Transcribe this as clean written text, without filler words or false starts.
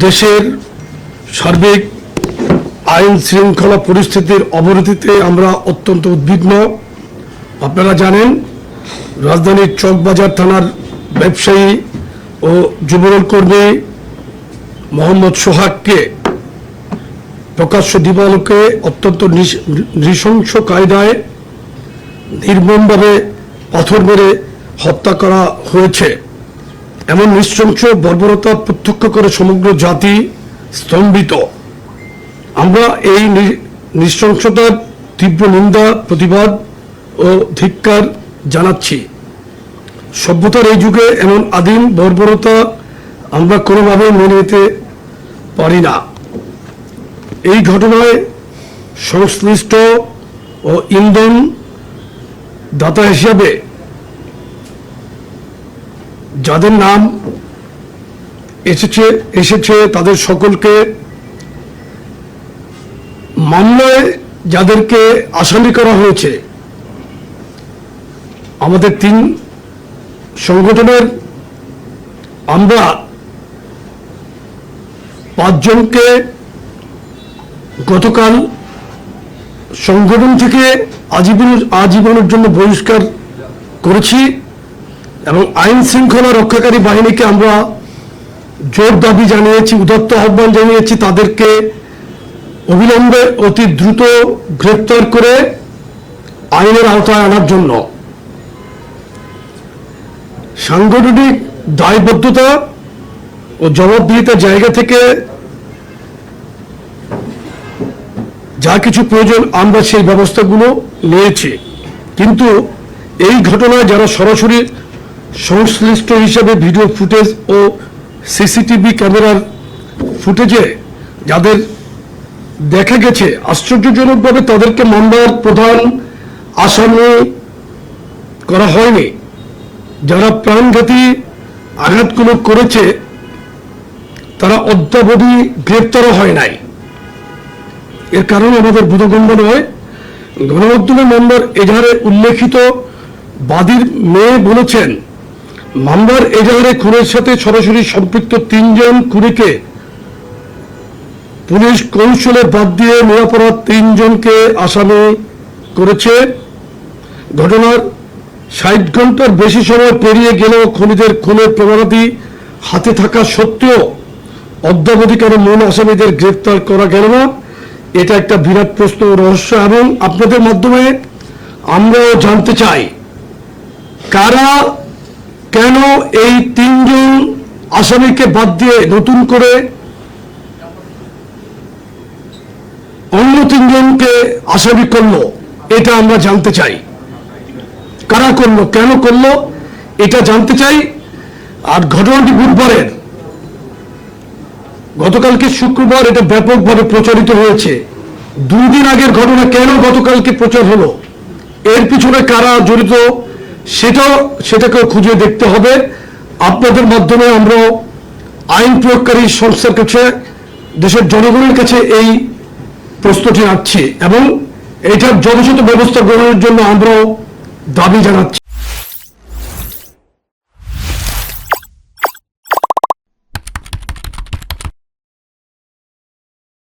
দেশের সার্বিক আইন শৃঙ্খলা পরিস্থিতির অবনতিতে আমরা অত্যন্ত উদ্বিগ্ন। আপনারা জানেন, রাজধানীর চকবাজার থানার ব্যবসায়ী ও যুবদল কর্মী মোহাম্মদ সোহাগকে প্রকাশ্য দিবালোকে অত্যন্ত নৃশংস কায়দায় নির্মমভাবে পাথর মেরে হত্যা করা হয়েছে। এমন নৃশংস বর্বরতা প্রত্যক্ষ করে সমগ্র জাতি স্তম্ভিত। আমরা এই নৃশংসতার তীব্র নিন্দা, প্রতিবাদ ও ধিক্কার জানাচ্ছি। সভ্যতার এই যুগে এমন আদিম বর্বরতা আমরা কোনোভাবেই মেনে নিতে পারি না। এই ঘটনায় সংশ্লিষ্ট ও ইন্ধন দাতা হিসাবে যাদের নাম এসেছে তাদের সকলকে, মামলায় যাদেরকে আসামি করা হয়েছে, আমাদের 3 সংগঠনের আমরা 5 জনকে গতকাল সংগঠন থেকে আজীবনের জন্য বহিষ্কার করেছি এবং আইন শৃঙ্খলা রক্ষাকারী বাহিনীকে আমরা জোর দাবি জানিয়েছি, উদাত্ত আহ্বান জানিয়েছি তাদেরকে অবিলম্বে অতি দ্রুত গ্রেপ্তার করে আইনের আওতায় আনার জন্য। সাংগঠনিক দায়বদ্ধতা ও জবাবদিহিতার জায়গা থেকে যা কিছু প্রয়োজন আমরা সেই ব্যবস্থাগুলো নিয়েছি, কিন্তু এই ঘটনায় যারা সরাসরি সংশ্লিষ্ট হিসেবে ভিডিও ফুটেজ ও সিসিটিভি ক্যামেরার ফুটেজে যাদের দেখা গেছে, আশ্চর্যজনকভাবে তাদেরকে মামলার প্রধান আসামি করা হয়নি। যারা প্রাণঘাতী আঘাতগুলো করেছে তারা অদ্যাবধি গ্রেপ্তারও হয় নাই। এর কারণ আমাদের বোধগম্য নয়। গণমাধ্যমে মামলার এজাহারে উল্লেখিত বাদীর মেয়ে বলেছেন, মামলার এজাহারে খুনের সাথে সরাসরি সম্পৃক্ত 3 জন খুনিকে পুলিশ কৌশলে বাদ দিয়ে নিরাপরাধ 3 জনকে আসামি করেছে। ঘটনার 60 ঘন্টার বেশি সময় পেরিয়ে গেলেও খুনিদের খুনের প্রমাণাদি হাতে থাকা সত্ত্বেও অদ্যাবধি কেন মূল আসামিদের গ্রেপ্তার করা গেল না, এটা একটা বিরাট প্রশ্ন ও রহস্য। এবং আপনাদের মাধ্যমে আমরাও জানতে চাই, কারা কেন এই 3 জন আসামিকে বাদ দিয়ে নতুন করে অন্য 3 জনকে আসামি করলো, এটা আমরা জানতে চাই। কারা করলো, কেন করলো, এটা জানতে চাই। আর ঘটনাটি বুধবারের, গতকালকে শুক্রবার এটা ব্যাপকভাবে প্রচারিত হয়েছে। 2 দিন আগের ঘটনা কেন গতকালকে প্রচার হলো, এর পিছনে কারা জড়িত সেটাকেও খুঁজে দেখতে হবে। আপনাদের মাধ্যমে আমরা আইন প্রয়োগকারী সংস্থার কাছে, দেশের জনগণের কাছে এই প্রশ্নটি রাখছি এবং এটার যথাযথ ব্যবস্থা গ্রহণের জন্য আমরা দাবি জানাচ্ছি।